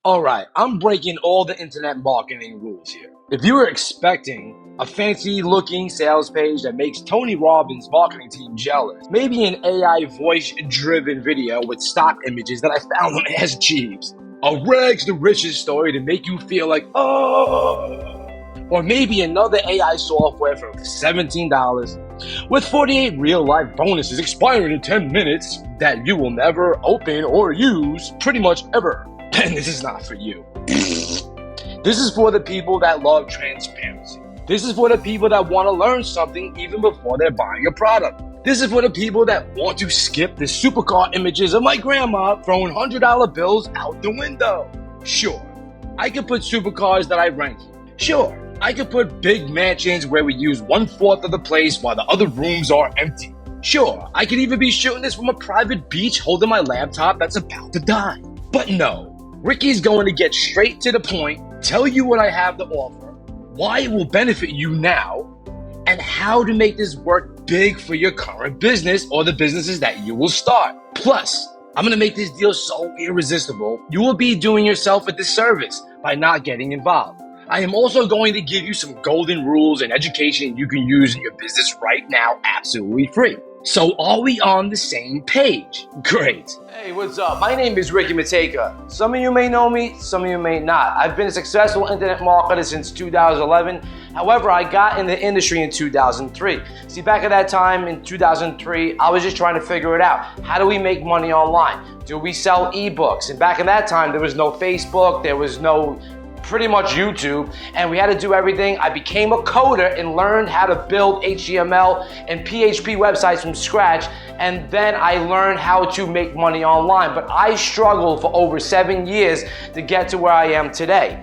All right, I'm breaking all the internet marketing rules here. If you were expecting a fancy looking sales page that makes Tony Robbins' marketing team jealous, maybe an AI voice driven video with stock images that I found on Ask Jeeves, a rags to riches story to make you feel like, oh, or maybe another AI software for $17 with 48 real life bonuses expiring in 10 minutes that you will never open or use pretty much ever. And this is not for you. This is for the people that love transparency. This is for the people that want to learn something even before they're buying a product. This is for the people that want to skip the supercar images of my grandma throwing $100 bills out the window. Sure, I could put supercars that I rent here. Sure, I could put big mansions where we use 1/4 of the place while the other rooms are empty. Sure, I could even be shooting this from a private beach holding my laptop that's about to die. But no, Ricky's going to get straight to the point, tell you what I have to offer, why it will benefit you now, and how to make this work big for your current business or the businesses that you will start. Plus, I'm going to make this deal so irresistible, you will be doing yourself a disservice by not getting involved. I am also going to give you some golden rules and education you can use in your business right now, absolutely free. So are we on the same page? Great. Hey, what's up? My name is Ricky Mateka. Some of you may know me, some of you may not. I've been a successful internet marketer since 2011. However, I got in the industry in 2003. See, back at that time in 2003, I was just trying to figure it out. How do we make money online? Do we sell ebooks? And back in that time, there was no Facebook, there was no pretty much YouTube, and we had to do everything. I became a coder and learned how to build HTML and PHP websites from scratch, and then I learned how to make money online. But I struggled for over 7 years to get to where I am today.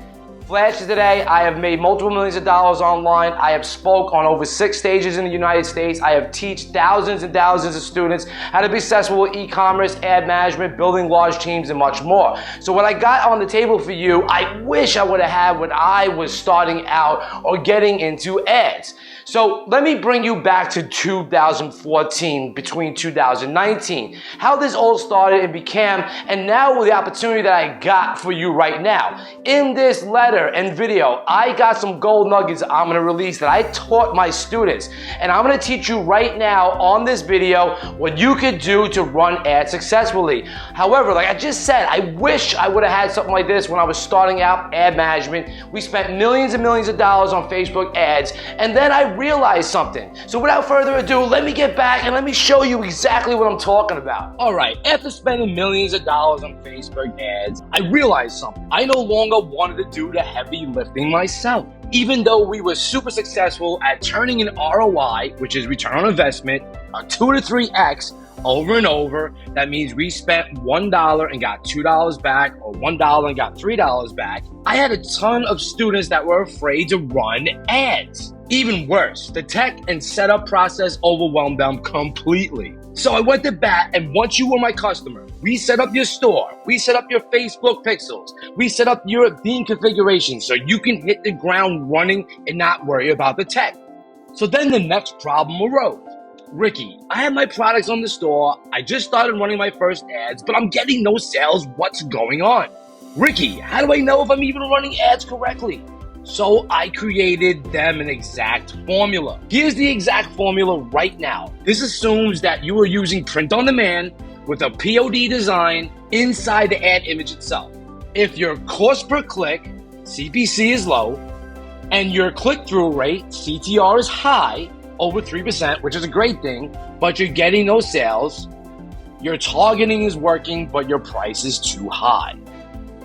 Flash today, I have made multiple millions of dollars online. I have spoke on over 6 stages in the United States. I have taught thousands and thousands of students how to be successful with e-commerce, ad management, building large teams, and much more. So what I got on the table for you, I wish I would have had when I was starting out or getting into ads. So let me bring you back to 2014, between 2019, how this all started and began, and now the opportunity that I got for you right now. In this letter and video, I got some gold nuggets I'm gonna release that I taught my students, and I'm gonna teach you right now on this video what you could do to run ads successfully. However, like I just said, I wish I would have had something like this when I was starting out ad management. We spent millions and millions of dollars on Facebook ads, and then I realized something. So without further ado, let me get back and let me show you exactly what I'm talking about. All right, after spending millions of dollars on Facebook ads, I realized something. I no longer wanted to do the heavy lifting myself. Even though we were super successful at turning an ROI, which is return on investment, a 2 to 3x over and over, that means we spent $1 and got $2 back, or $1 and got $3 back. I had a ton of students that were afraid to run ads. Even worse, the tech and setup process overwhelmed them completely. So I went to bat, and once you were my customer, we set up your store, we set up your Facebook pixels, we set up your theme configuration so you can hit the ground running and not worry about the tech. So then the next problem arose. Ricky, I have my products on the store, I just started running my first ads, but I'm getting no sales. What's going on? Ricky, how do I know if I'm even running ads correctly? So I created them an exact formula. Here's the exact formula right now. This assumes that you are using print on demand with a POD design inside the ad image itself. If your cost per click, CPC, is low, and your click-through rate, CTR, is high, over 3%, which is a great thing, but you're getting no sales, your targeting is working, but your price is too high.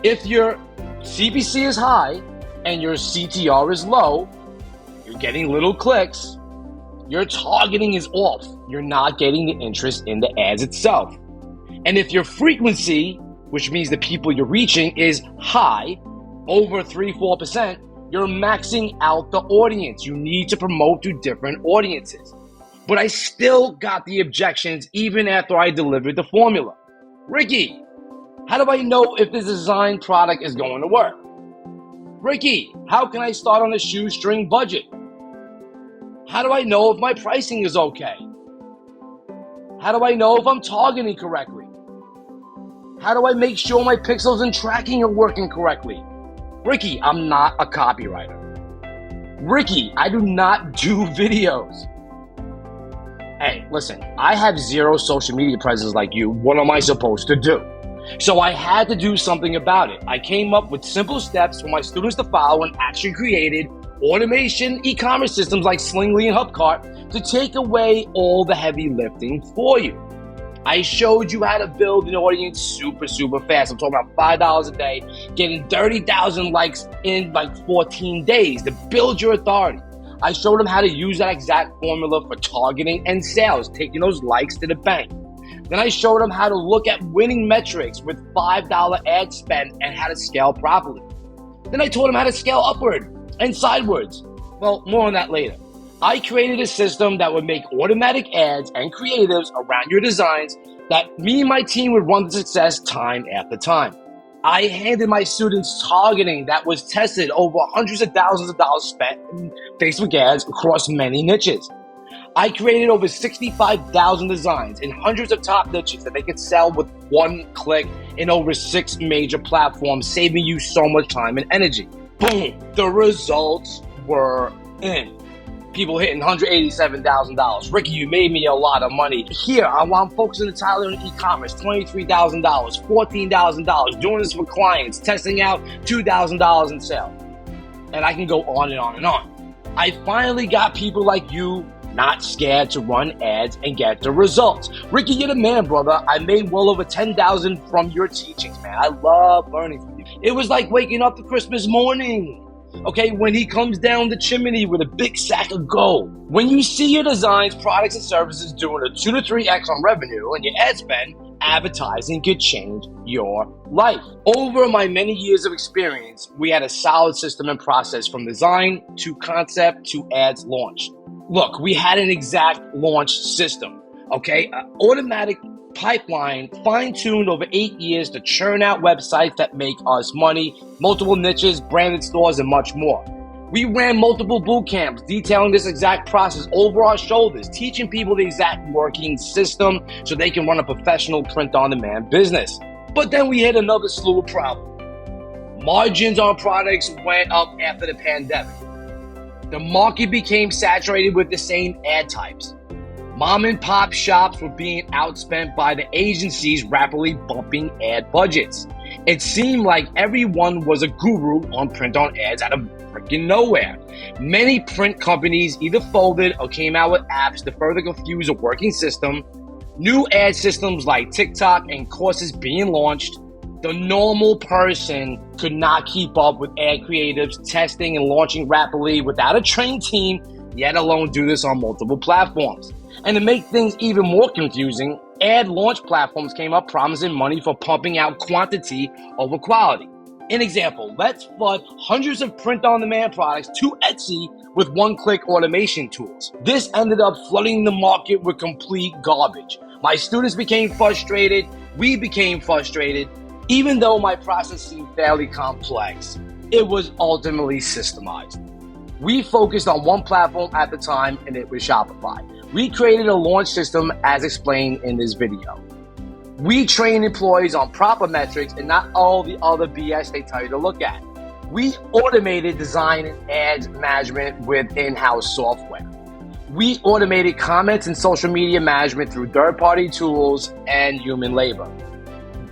If your CPC is high and your CTR is low, you're getting little clicks, your targeting is off, you're not getting the interest in the ads itself. And if your frequency, which means the people you're reaching, is high, over 3-4%, you're maxing out the audience. You need to promote to different audiences. But I still got the objections even after I delivered the formula. Ricky, how do I know if this design product is going to work? Ricky, how can I start on a shoestring budget? How do I know if my pricing is okay? How do I know if I'm targeting correctly? How do I make sure my pixels and tracking are working correctly? Ricky, I'm not a copywriter. Ricky, I do not do videos. Hey, listen, I have zero social media presence like you. What am I supposed to do? So I had to do something about it. I came up with simple steps for my students to follow and actually created automation e-commerce systems like Slingly and Hubcart to take away all the heavy lifting for you. I showed you how to build an audience super fast. I'm talking about $5 a day, getting 30,000 likes in like 14 days to build your authority. I showed them how to use that exact formula for targeting and sales, taking those likes to the bank. Then I showed them how to look at winning metrics with $5 ad spend and how to scale properly. Then I taught them how to scale upward and sidewards. Well, more on that later. I created a system that would make automatic ads and creatives around your designs that me and my team would run to success time after time. I handed my students targeting that was tested over hundreds of thousands of dollars spent in Facebook ads across many niches. I created over 65,000 designs in hundreds of top niches that they could sell with one click in over 6 major platforms, saving you so much time and energy. Boom, the results were in. People hitting $187,000. Ricky, you made me a lot of money. Here, I'm focusing entirely on e-commerce, $23,000, $14,000, doing this for clients, testing out $2,000 in sales. And I can go on and on and on. I finally got people like you not scared to run ads and get the results. Ricky, you're the man, brother. I made well over $10,000 from your teachings, man. I love learning from you. It was like waking up to Christmas morning. Okay, when he comes down the chimney with a big sack of gold. When you see your designs, products, and services doing a 2 to 3x on revenue and your ad spend, advertising could change your life. Over my many years of experience, we had a solid system and process from design to concept to ads launch. Look, we had an exact launch system, okay? Automatic pipeline fine-tuned over 8 years to churn out websites that make us money, multiple niches, branded stores, and much more. We ran multiple boot camps detailing this exact process over our shoulders, teaching people the exact working system so they can run a professional print-on-demand business. But then we hit another slew of problems. Margins on products went up after the pandemic. The market became saturated with the same ad types. Mom and pop shops were being outspent by the agencies rapidly bumping ad budgets. It seemed like everyone was a guru on print on ads out of freaking nowhere. Many print companies either folded or came out with apps to further confuse a working system. New ad systems like TikTok and courses being launched. The normal person could not keep up with ad creatives testing and launching rapidly without a trained team, yet alone do this on multiple platforms. And to make things even more confusing, ad launch platforms came up promising money for pumping out quantity over quality. An example, let's flood hundreds of print-on-demand products to Etsy with one-click automation tools. This ended up flooding the market with complete garbage. My students became frustrated, we became frustrated. Even though my process seemed fairly complex, it was ultimately systemized. We focused on one platform at the time, and it was Shopify. We created a launch system as explained in this video. We train employees on proper metrics and not all the other BS they tell you to look at. We automated design and ads management with in-house software. We automated comments and social media management through third-party tools and human labor.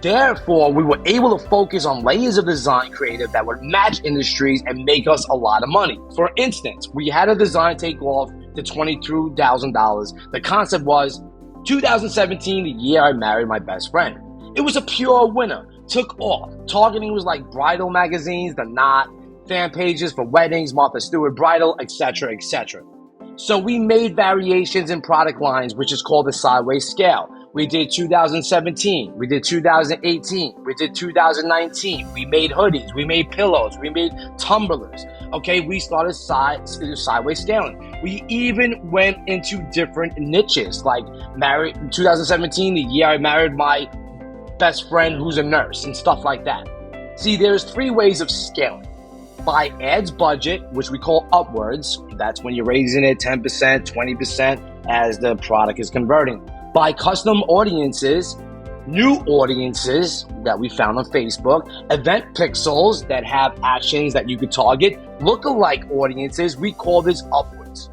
Therefore, we were able to focus on layers of design creative that would match industries and make us a lot of money. For instance, we had a design take off to $22,000. The concept was 2017, the year I married my best friend. It was a pure winner, took off. Targeting was like bridal magazines, The Knot, fan pages for weddings, Martha Stewart Bridal, etc., etc. So we made variations in product lines, which is called the sideways scale. We did 2017, we did 2018, we did 2019, we made hoodies, we made pillows, we made tumblers. Okay, we started sideways scaling. We even went into different niches, like married 2017, the year I married my best friend who's a nurse and stuff like that. See, there's 3 ways of scaling. By ads budget, which we call upwards, that's when you're raising it 10%, 20% as the product is converting. By custom audiences, new audiences that we found on Facebook, event pixels that have actions that you could target, lookalike audiences, we call this upwards.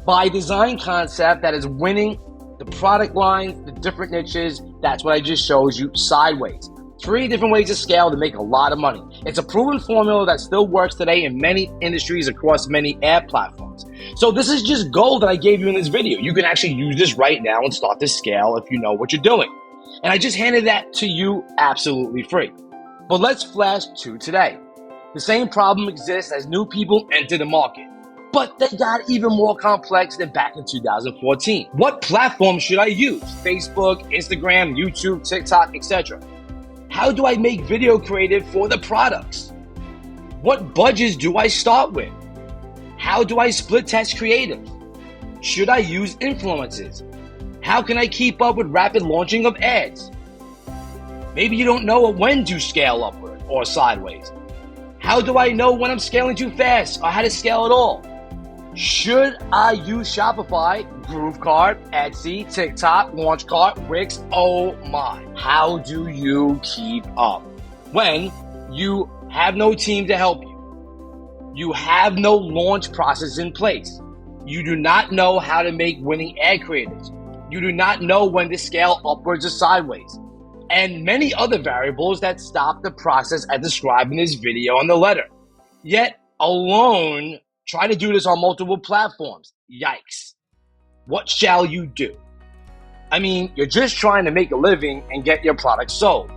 By design concept that is winning, the product lines, the different niches, that's what I just showed you, sideways. 3 different ways to scale to make a lot of money. It's a proven formula that still works today in many industries across many ad platforms. So this is just gold that I gave you in this video. You can actually use this right now and start to scale if you know what you're doing. And I just handed that to you absolutely free. But let's flash to today. The same problem exists as new people enter the market, but they got even more complex than back in 2014. What platform should I use? Facebook, Instagram, YouTube, TikTok, etc. How do I make video creative for the products? What budgets do I start with? How do I split test creative? Should I use influencers? How can I keep up with rapid launching of ads? Maybe you don't know when to scale upward or sideways. How do I know when I'm scaling too fast or how to scale at all? Should I use Shopify, GrooveCart, Etsy, TikTok, LaunchCart, Wix? Oh my. How do you keep up when you have no team to help you? You have no launch process in place. You do not know how to make winning ad creatives. You do not know when to scale upwards or sideways. And many other variables that stop the process as described in this video on the letter. Yet alone, try to do this on multiple platforms. Yikes. What shall you do? I mean, you're just trying to make a living and get your product sold.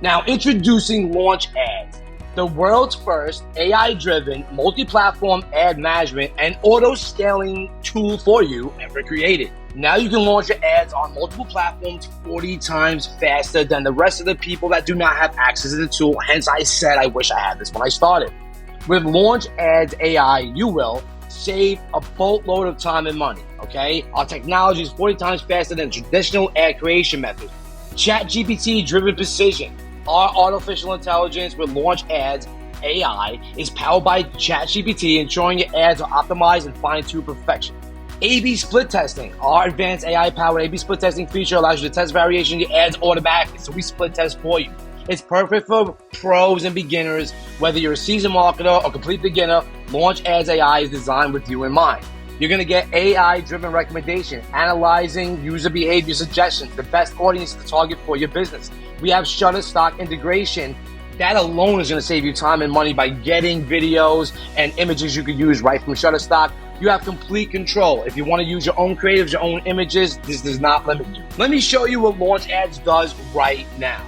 Now, introducing LaunchAds, the world's first AI-driven multi-platform ad management and auto-scaling tool for you ever created. Now you can launch your ads on multiple platforms 40 times faster than the rest of the people that do not have access to the tool. Hence, I said I wish I had this when I started. With LaunchAds.A.I, you will save a boatload of time and money, okay? Our technology is 40 times faster than traditional ad creation methods. ChatGPT-driven precision. Our artificial intelligence with LaunchAds.A.I is powered by ChatGPT, ensuring your ads are optimized and fine-tuned perfection. A/B split testing. Our advanced AI-powered A/B split testing feature allows you to test variation of your ads automatically, so we split test for you. It's perfect for pros and beginners. Whether you're a seasoned marketer or complete beginner, LaunchAds.A.I is designed with you in mind. You're going to get AI-driven recommendation, analyzing user behavior suggestions, the best audience to target for your business. We have Shutterstock integration. That alone is going to save you time and money by getting videos and images you could use right from Shutterstock. You have complete control. If you want to use your own creatives, your own images, this does not limit you. Let me show you what LaunchAds does right now.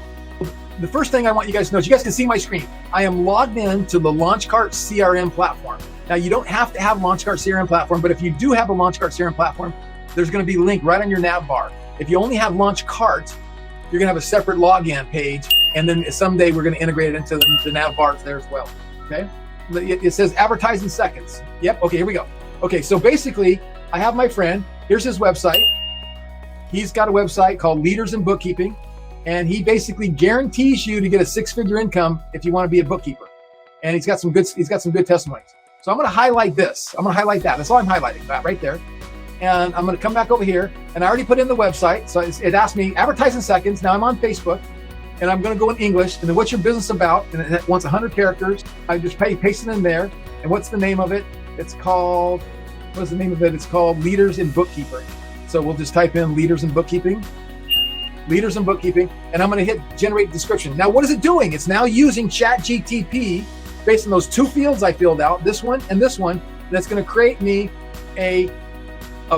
The first thing I want you guys to know is you guys can see my screen. I am logged in to the LaunchCart CRM platform. Now, you don't have to have LaunchCart CRM platform, but if you do have a LaunchCart CRM platform, there's going to be a link right on your nav bar. If you only have LaunchCart, you're going to have a separate login page, and then someday we're going to integrate it into the nav bars there as well, okay? It says advertise in seconds. Yep, okay, here we go. Okay, so basically, I have my friend. Here's his website. He's got a website called Leaders in Bookkeeping, and he basically guarantees you to get a 6-figure income if you want to be a bookkeeper. And he's got some good testimonies. So I'm going to highlight this. I'm going to highlight that. That's all I'm highlighting, that right there. And I'm going to come back over here, and I already put in the website. So it asked me advertise in seconds. Now I'm on Facebook, and I'm going to go in English. And then what's your business about? And it wants 100 characters. I just paste it in there. And what's the name of it? It's called, what's the name of it? It's called Leaders in Bookkeeping. So we'll just type in Leaders in Bookkeeping. Leaders in Bookkeeping, and I'm going to hit generate description. Now, what is it doing? It's now using ChatGPT based on those 2 fields I filled out, this one, and that's going to create me a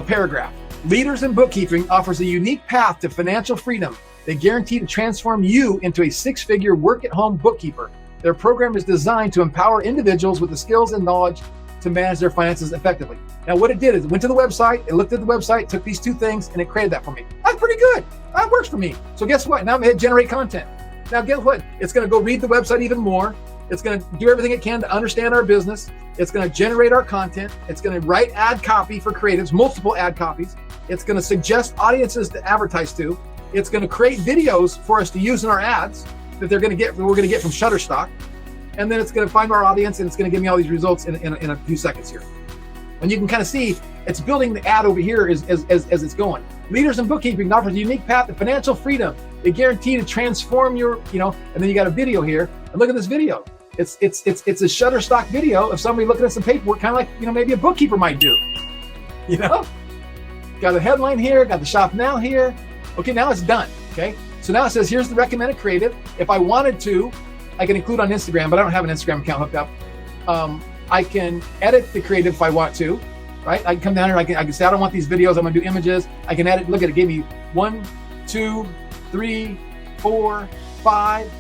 paragraph. Leaders in Bookkeeping offers a unique path to financial freedom. They guarantee to transform you into a 6-figure work-at-home bookkeeper. Their program is designed to empower individuals with the skills and knowledge to manage their finances effectively. Now, what it did is it went to the website, it looked at the website, took these 2 things, and it created that for me. That's pretty good. That works for me. So guess what? Now I'm going to hit generate content. Now, guess what? It's going to go read the website even more. It's going to do everything it can to understand our business. It's going to generate our content. It's going to write ad copy for creatives, multiple ad copies. It's going to suggest audiences to advertise to. It's going to create videos for us to use in our ads that we're going to get from Shutterstock. And then it's going to find our audience, and it's going to give me all these results in a few seconds here. And you can kind of see it's building the ad over here as it's going. Leaders in Bookkeeping offers a unique path to financial freedom. They guarantee to transform your, and then you got a video here. And look at this video. It's a Shutterstock video of somebody looking at some paperwork, kind of like, maybe a bookkeeper might do. Got the headline here, got the shop now here. Okay, now it's done. Okay, so now it says here's the recommended creative. If I wanted to, I can include on Instagram, but I don't have an Instagram account hooked up. I can edit the creative if I want to, right? I can come down here, I can say I don't want these videos, I'm gonna do images. I can edit, look at it, gave me 1, 2, 3, 4, 5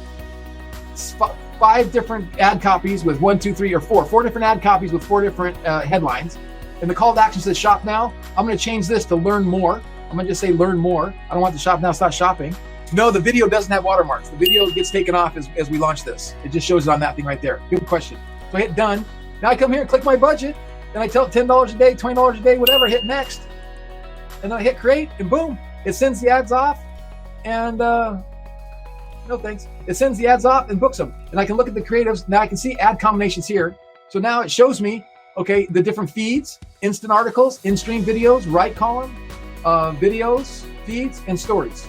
different ad copies with 1, 2, 3, or 4 different ad copies with 4 different headlines. And the call to action says shop now. I'm going to change this to learn more. I'm going to just say learn more. I don't want the shop now, start shopping. No, the video doesn't have watermarks. The video gets taken off as we launch this. It just shows it on that thing right there. Good question. So I hit done. Now I come here and click my budget. Then I tell it $10 a day, $20 a day, whatever, hit next. And then I hit create and boom, it sends the ads off. And no thanks. It sends the ads off and books them. And I can look at the creatives. Now I can see ad combinations here. So now it shows me, okay, the different feeds, instant articles, in-stream videos, right column, videos, feeds, and stories.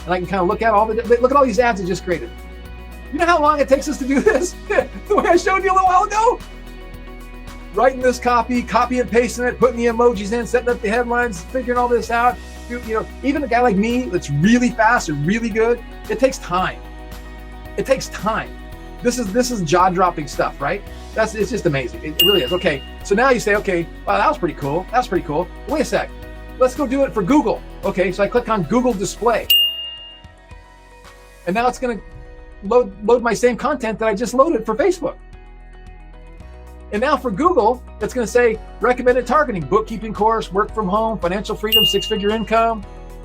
And I can kind of look at look at all these ads I just created. You know how long it takes us to do this? The way I showed you a little while ago? Writing this copy and pasting it, putting the emojis in, setting up the headlines, figuring all this out. Even a guy like me that's really fast and really good, it takes time. It takes time. This is jaw-dropping stuff, right? It's just amazing. It really is. Okay, so now you say, okay, wow, that was pretty cool. That's pretty cool. Wait a sec. Let's go do it for Google. Okay, so I click on Google Display. And now it's going to load my same content that I just loaded for Facebook. And now for Google, it's going to say recommended targeting, bookkeeping course, work from home, financial freedom, 6-figure income.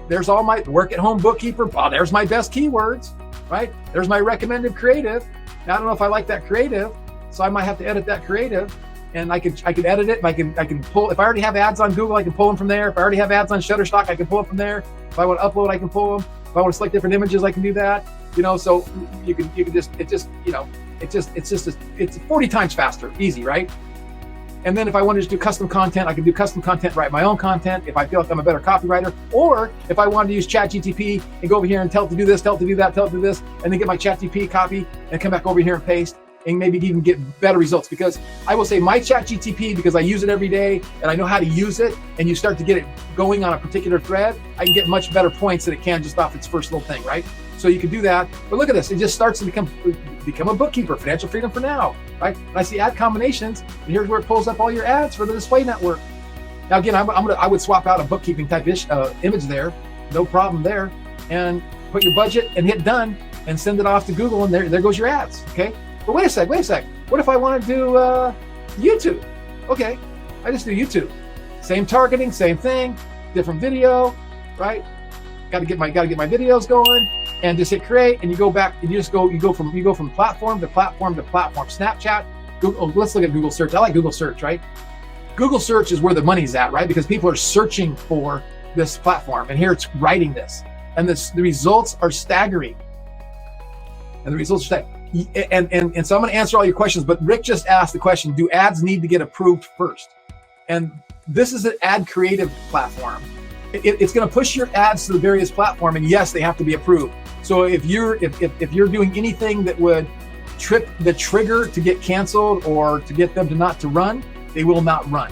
There's all my work at home bookkeeper. Oh, there's my best keywords, right? There's my recommended creative. Now I don't know if I like that creative, so I might have to edit that creative. And I can edit it. I can pull. If I already have ads on Google, I can pull them from there. If I already have ads on Shutterstock, I can pull it from there. If I want to upload, I can pull them. If I want to select different images, I can do that. So you can just it's 40 times faster, easy, right? And then if I want to just do custom content, I can do custom content, write my own content if I feel like I'm a better copywriter. Or if I wanted to use ChatGPT and go over here and tell it to do this, tell it to do that, tell it to do this, and then get my ChatGPT copy and come back over here and paste and maybe even get better results. Because I will say my ChatGPT, because I use it every day and I know how to use it, and you start to get it going on a particular thread, I can get much better points than it can just off its first little thing, right? So you can do that. But look at this. It just starts to become a bookkeeper, financial freedom for now, right? And I see ad combinations, and here's where it pulls up all your ads for the display network. Now again, I would swap out a bookkeeping type image there, no problem there, and put your budget and hit done and send it off to Google, and there goes your ads, okay? But wait a sec. What if I want to do YouTube? Okay, I just do YouTube. Same targeting, same thing, different video, right? Got to get my videos going, and just hit create, and you go back, and you go from platform to platform to platform. Snapchat, Google. Let's look at Google search. I like Google search, right? Google search is where the money's at, right? Because people are searching for this platform, and here it's writing this, and the results are staggering. And the results are staggering. And so I'm going to answer all your questions, but Rick just asked the question, do ads need to get approved first? And this is an ad creative platform. It's going to push your ads to the various platform, and yes, they have to be approved. So if you're doing anything that would trip the trigger to get canceled or to get them to run, they will not run.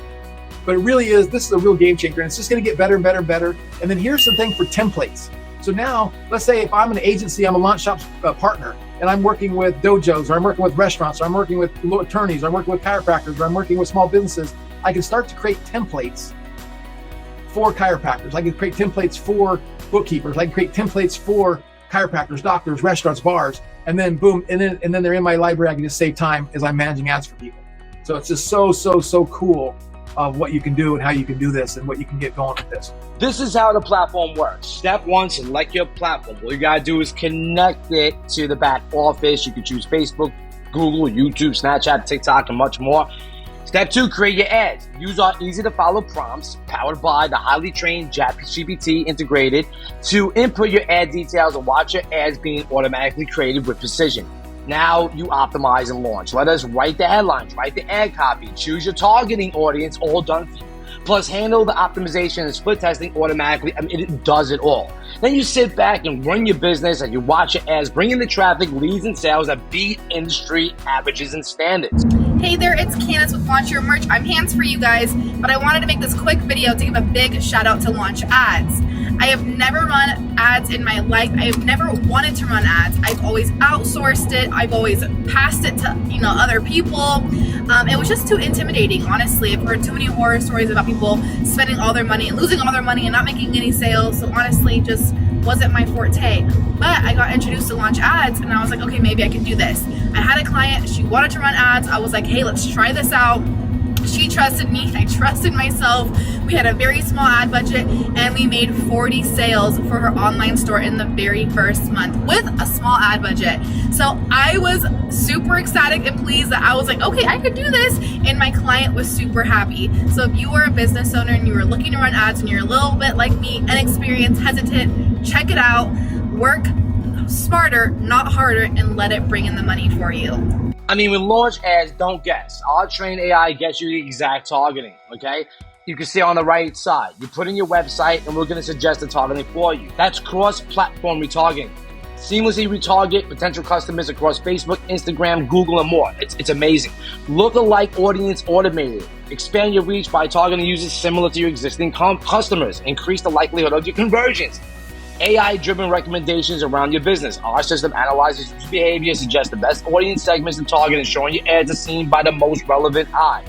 But this is a real game changer, and it's just going to get better and better and better. And then here's something for templates. So now, let's say if I'm an agency, I'm a Launch Shop's partner, and I'm working with dojos, or I'm working with restaurants, or I'm working with attorneys, or I'm working with chiropractors, or I'm working with small businesses, I can start to create templates for chiropractors. I can create templates for bookkeepers. I can create templates for chiropractors, doctors, restaurants, bars, and then boom, and then they're in my library. I can just save time as I'm managing ads for people. So it's just so cool of what you can do and how you can do this and what you can get going with this. This is how the platform works. Step one, select your platform. All you gotta do is connect it to the back office. You can choose Facebook, Google, YouTube, Snapchat, TikTok, and much more. Step two, create your ads. Use our easy to follow prompts powered by the highly trained ChatGPT integrated to input your ad details and watch your ads being automatically created with precision. Now you optimize and launch. Let us write the headlines, write the ad copy, choose your targeting audience, all done for you. plus handle the optimization and split testing automatically. I mean, it does it all. Then you sit back and run your business and you watch your ads, bring in the traffic, leads, and sales that beat industry averages and standards. Hey there, it's Candace with Launch Your Merch. I'm hands for you guys, but I wanted to make this quick video to give a big shout out to LaunchAds. I have never run ads in my life. I have never wanted to run ads. I've always outsourced it. I've always passed it to other people. It was just too intimidating, honestly. I've heard too many horror stories about people spending all their money and losing all their money and not making any sales. So honestly, just wasn't my forte. But I got introduced to LaunchAds and I was like, okay, maybe I can do this. I had a client, she wanted to run ads. I was like, hey, let's try this out. She trusted me, I trusted myself. We had a very small ad budget and we made 40 sales for her online store in the very first month with a small ad budget. So I was super ecstatic and pleased that I was like, okay, I could do this. And my client was super happy. So if you are a business owner and you are looking to run ads and you're a little bit like me, inexperienced, hesitant, check it out. Work smarter, not harder, and let it bring in the money for you. I mean, with LaunchAds, don't guess. Our trained AI gets you the exact targeting, okay? You can see on the right side. You put in your website and we're gonna suggest the targeting for you. That's cross-platform retargeting. Seamlessly retarget potential customers across Facebook, Instagram, Google, and more. It's amazing. Look-alike audience automated. Expand your reach by targeting users similar to your existing customers. Increase the likelihood of your conversions. AI-driven recommendations around your business. Our system analyzes user behavior, suggests the best audience segments to target, ensuring your ads are seen by the most relevant eye.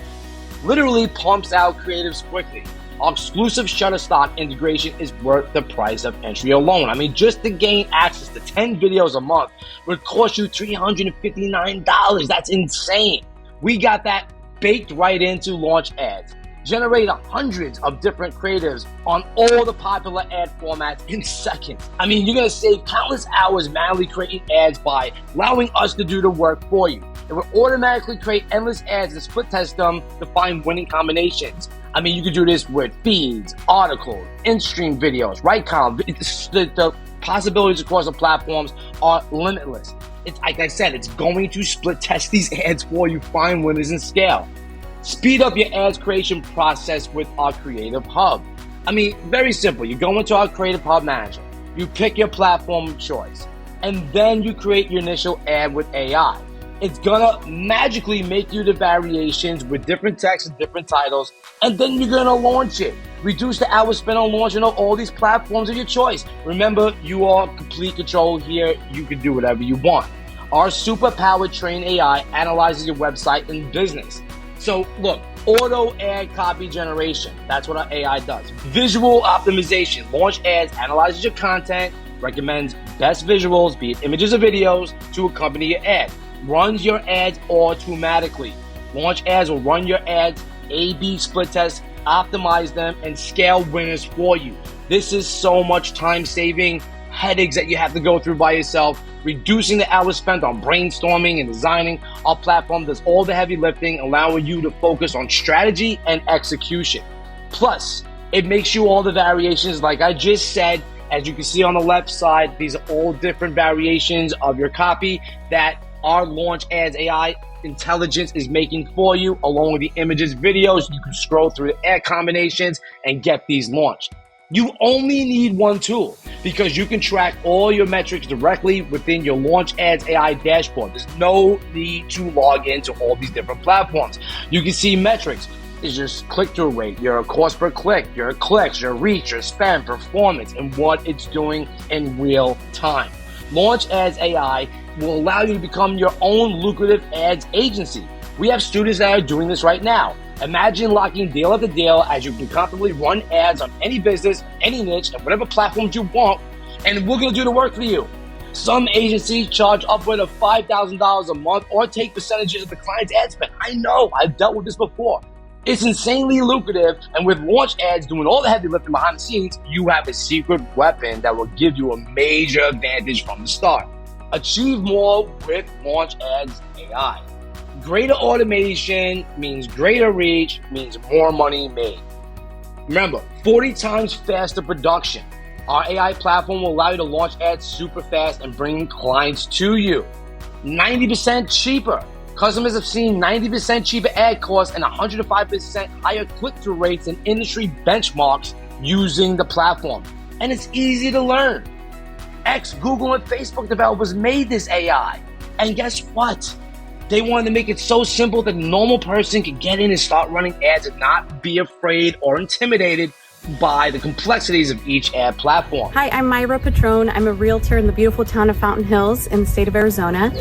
Literally pumps out creatives quickly. Our exclusive Shutterstock integration is worth the price of entry alone. I mean, just to gain access to 10 videos a month would cost you $359. That's insane. We got that baked right into LaunchAds. Generate hundreds of different creatives on all the popular ad formats in seconds. I mean, you're gonna save countless hours manually creating ads by allowing us to do the work for you. It will automatically create endless ads and split test them to find winning combinations. I mean, you could do this with feeds, articles, in-stream videos, right column. The possibilities across the platforms are limitless. It's like I said, it's going to split test these ads for you, find winners and scale. Speed up your ads creation process with our Creative Hub. I mean, very simple. You go into our Creative Hub Manager, you pick your platform of choice, and then you create your initial ad with AI. It's gonna magically make you the variations with different text and different titles, and then you're gonna launch it. Reduce the hours spent on launching all these platforms of your choice. Remember, you are complete control here. You can do whatever you want. Our super-powered trained AI analyzes your website and business. So look, auto ad copy generation. That's what our AI does. Visual optimization. LaunchAds analyzes your content, recommends best visuals, be it images or videos, to accompany your ad. Runs your ads automatically. LaunchAds will run your ads, A/B split test, optimize them, and scale winners for you. This is so much time saving, headaches that you have to go through by yourself, reducing the hours spent on brainstorming and designing. Our platform does all the heavy lifting, allowing you to focus on strategy and execution. Plus, it makes you all the variations like I just said. As you can see on the left side, these are all different variations of your copy that our LaunchAds.A.I intelligence is making for you, along with the images, videos. You can scroll through the ad combinations and get these launched. You only need one tool because you can track all your metrics directly within your LaunchAds.A.I dashboard. There's no need to log into all these different platforms. You can see metrics. Is your click-through rate, your cost per click, your clicks, your reach, your spend, performance, and what it's doing in real time. LaunchAds.A.I will allow you to become your own lucrative ads agency. We have students that are doing this right now. Imagine locking deal after deal as you can comfortably run ads on any business, any niche, and whatever platforms you want, and we're gonna do the work for you. Some agencies charge upward of $5,000 a month or take percentages of the client's ad spend. I know, I've dealt with this before. It's insanely lucrative, and with LaunchAds doing all the heavy lifting behind the scenes, you have a secret weapon that will give you a major advantage from the start. Achieve more with LaunchAds.A.I. Greater automation means greater reach, means more money made. Remember, 40 times faster production. Our AI platform will allow you to launch ads super fast and bring clients to you. 90% cheaper. Customers have seen 90% cheaper ad costs and 105% higher click-through rates than industry benchmarks using the platform. And it's easy to learn. Google, and Facebook developers made this AI. And guess what? They wanted to make it so simple that a normal person could get in and start running ads and not be afraid or intimidated by the complexities of each ad platform. Hi, I'm Myra Patron. I'm a realtor in the beautiful town of Fountain Hills in the state of Arizona.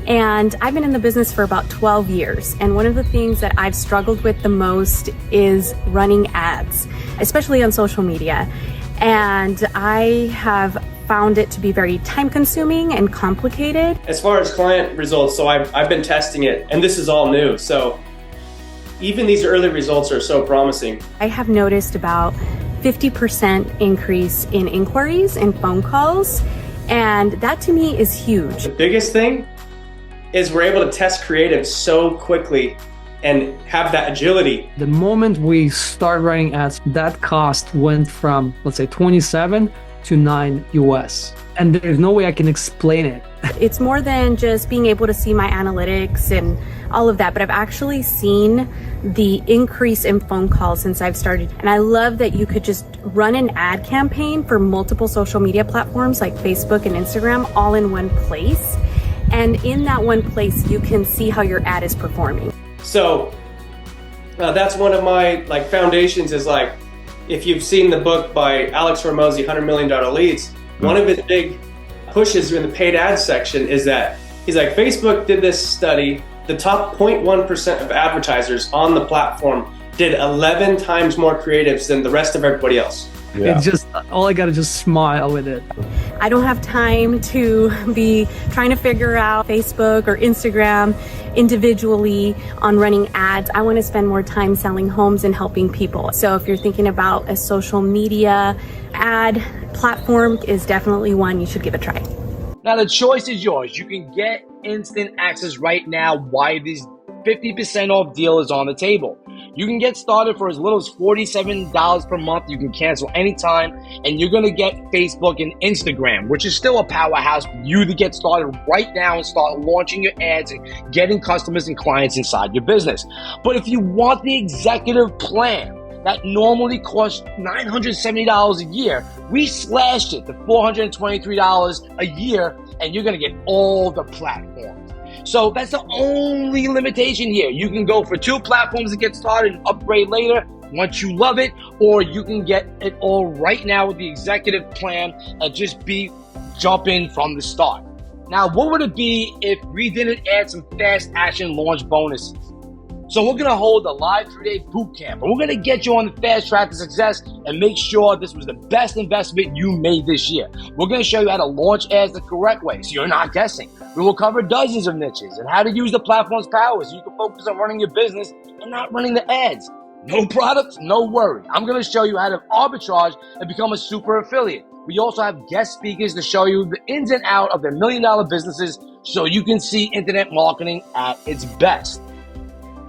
And I've been in the business for about 12 years. And one of the things that I've struggled with the most is running ads, especially on social media. And I have found it to be very time consuming and complicated. As far as client results, so I've been testing it, and this is all new. So even these early results are so promising. I have noticed about 50% increase in inquiries and phone calls, and that to me is huge. The biggest thing is we're able to test creative so quickly and have that agility. The moment we start running ads, that cost went from, let's say, 27 to 9 US. And there's no way I can explain it. It's more than just being able to see my analytics and all of that, but I've actually seen the increase in phone calls since I've started. And I love that you could just run an ad campaign for multiple social media platforms like Facebook and Instagram all in one place. And in that one place, you can see how your ad is performing. So that's one of my foundations is if you've seen the book by Alex Hormozi, $100 Million Leads, one of his big pushes in the paid ads section is that he's like, Facebook did this study, the top 0.1% of advertisers on the platform did 11 times more creatives than the rest of everybody else. Yeah. It's just, all I gotta just smile with it. I don't have time to be trying to figure out Facebook or Instagram individually on running ads. I want to spend more time selling homes and helping people. So if you're thinking about a social media ad platform, is definitely one you should give a try. Now the choice is yours. You can get instant access right now while this 50% off deal is on the table. You can get started for as little as $47 per month. You can cancel anytime, and you're going to get Facebook and Instagram, which is still a powerhouse for you to get started right now and start launching your ads and getting customers and clients inside your business. But if you want the executive plan that normally costs $970 a year, we slashed it to $423 a year, and you're going to get all the platforms. So that's the only limitation here. You can go for 2 platforms to get started and upgrade later once you love it, or you can get it all right now with the executive plan and just jump in from the start. Now, what would it be if we didn't add some fast action launch bonuses? So we're going to hold a live 3-day boot camp, and we're going to get you on the fast track to success and make sure this was the best investment you made this year. We're going to show you how to launch ads the correct way so you're not guessing. We will cover dozens of niches and how to use the platform's power so you can focus on running your business and not running the ads. No products, no worry. I'm going to show you how to arbitrage and become a super affiliate. We also have guest speakers to show you the ins and outs of their $1 million businesses so you can see internet marketing at its best.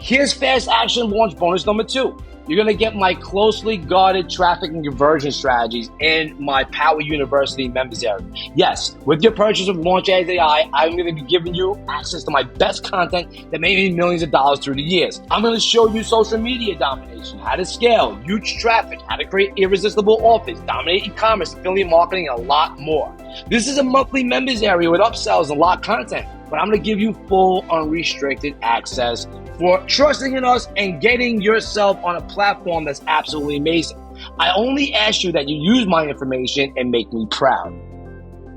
Here's fast action launch bonus number 2. You're going to get my closely guarded traffic and conversion strategies in my Power University members area. Yes, with your purchase of LaunchAds.A.I, I'm going to be giving you access to my best content that made me millions of dollars through the years. I'm going to show you social media domination, how to scale, huge traffic, how to create irresistible offers, dominate e-commerce, affiliate marketing, and a lot more. This is a monthly members area with upsells and locked content, but I'm going to give you full unrestricted access for trusting in us and getting yourself on a platform that's absolutely amazing. I only ask you that you use my information and make me proud.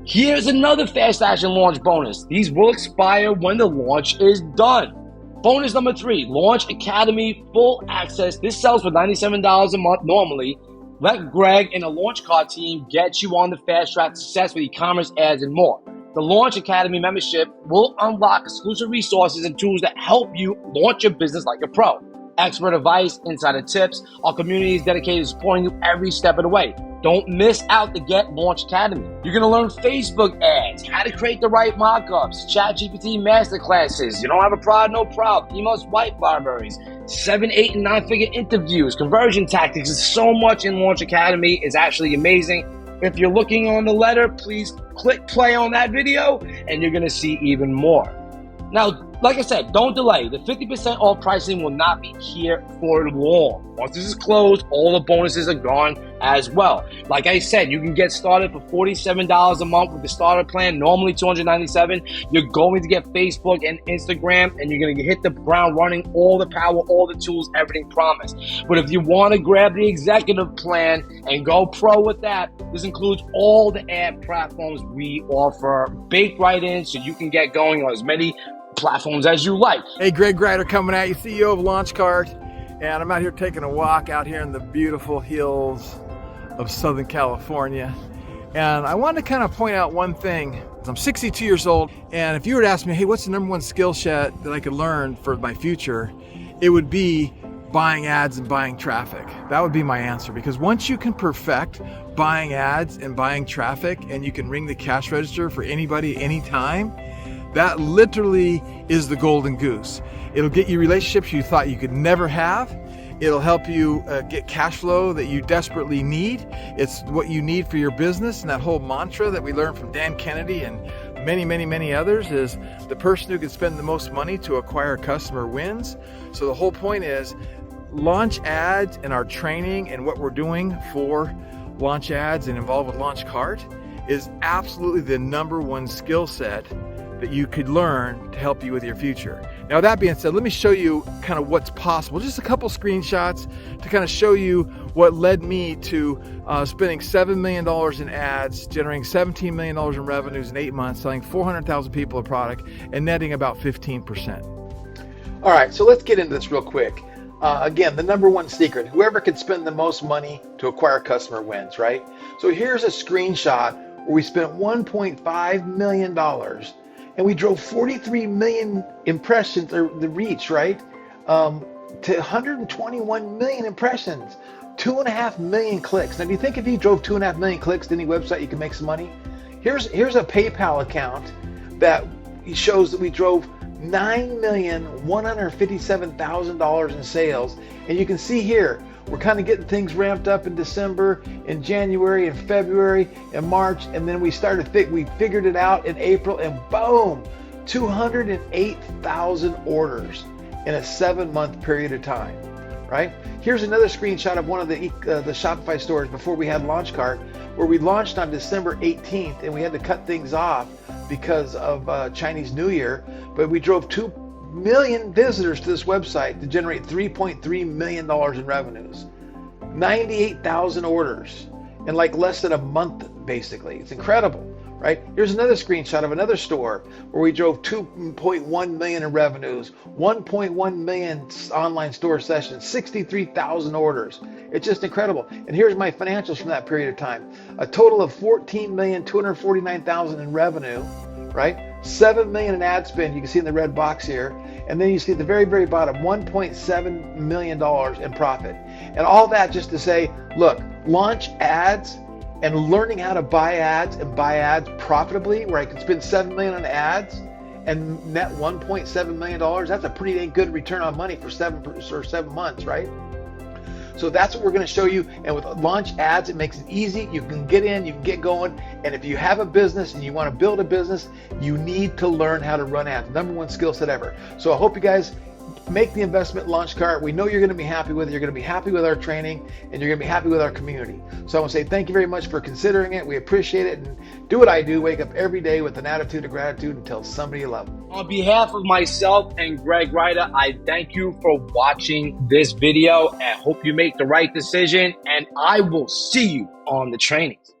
Here's another fast action launch bonus. These will expire when the launch is done. Bonus number 3, Launch Academy full access. This sells for $97 a month normally. Let Greg and the Launch Card team get you on the fast track to success with e-commerce ads and more. The Launch Academy membership will unlock exclusive resources and tools that help you launch your business like a pro. Expert advice, insider tips, our community is dedicated to supporting you every step of the way. Don't miss out to get Launch Academy. You're going to learn Facebook ads, how to create the right mockups, ChatGPT masterclasses. You don't have a product, no problem. Email swipe libraries, 7, 8, and 9-figure interviews, conversion tactics. There's so much in Launch Academy. It's actually amazing. If you're looking on the letter, please click play on that video and you're going to see even more. Now, like I said, don't delay. The 50% off pricing will not be here for long. Once this is closed, all the bonuses are gone as well. Like I said, you can get started for $47 a month with the starter plan, normally $297. You're going to get Facebook and Instagram, and you're going to hit the ground running, all the power, all the tools, everything promised. But if you want to grab the executive plan and go pro with that, this includes all the ad platforms we offer, baked right in, so you can get going on as many platforms as you like. Hey, Greg Ryder coming at you, CEO of LaunchCart, and I'm out here taking a walk out here in the beautiful hills of Southern California. And I wanted to kind of point out one thing. I'm 62 years old, and if you were to ask me, hey, what's the number one skill set that I could learn for my future, it would be buying ads and buying traffic. That would be my answer, because once you can perfect buying ads and buying traffic, and you can ring the cash register for anybody, anytime, that literally is the golden goose. It'll get you relationships you thought you could never have. It'll help you get cash flow that you desperately need. It's what you need for your business. And that whole mantra that we learned from Dan Kennedy and many, many, many others is the person who can spend the most money to acquire a customer wins. So the whole point is launch ads and our training and what we're doing for launch ads and involved with LaunchCart is absolutely the number one skill set that you could learn to help you with your future. Now, that being said, let me show you kind of what's possible. Just a couple screenshots to kind of show you what led me to spending $7 million in ads, generating $17 million in revenues in 8 months, selling 400,000 people a product, and netting about 15%. All right, so let's get into this real quick. Again, the number one secret, whoever can spend the most money to acquire a customer wins, right? So here's a screenshot where we spent $1.5 million and we drove 43 million impressions, or the reach, right? To 121 million impressions, 2.5 million clicks. Now, do you think if you drove 2.5 million clicks to any website, you can make some money? Here's a PayPal account that shows that we drove $9,157,000 in sales. And you can see here, we're kind of getting things ramped up in December, in January, in February, in March, and then we figured it out in April, and boom, 208,000 orders in a 7-month period of time, right? Here's another screenshot of one of the Shopify stores before we had LaunchCart, where we launched on December 18th, and we had to cut things off because of Chinese New Year, but we drove 2 million visitors to this website to generate $3.3 million in revenues, 98,000 orders in like less than a month, basically. It's incredible, right? Here's another screenshot of another store where we drove 2.1 million in revenues, 1.1 million online store sessions, 63,000 orders. It's just incredible. And here's my financials from that period of time. A total of 14,249,000 in revenue, right? 7 million in ad spend, you can see in the red box here. And then you see at the very, very bottom, $1.7 million in profit. And all that just to say, look, launch ads and learning how to buy ads and buy ads profitably, where I can spend 7 million on ads and net $1.7 million, that's a pretty dang good return on money for 7 months, right? So that's what we're going to show you. And with Launch Ads, it makes it easy. You can get in, you can get going. And if you have a business and you want to build a business, you need to learn how to run ads. Number one skill set ever. So I hope you guys make the investment in LaunchCart. We know you're going to be happy with it. You're going to be happy with our training, and you're going to be happy with our community. So I want to say thank you very much for considering it. We appreciate it. And do what I do. Wake up every day with an attitude of gratitude and tell somebody you love them. On behalf of myself and Greg Ryder, I thank you for watching this video and hope you make the right decision. And I will see you on the trainings.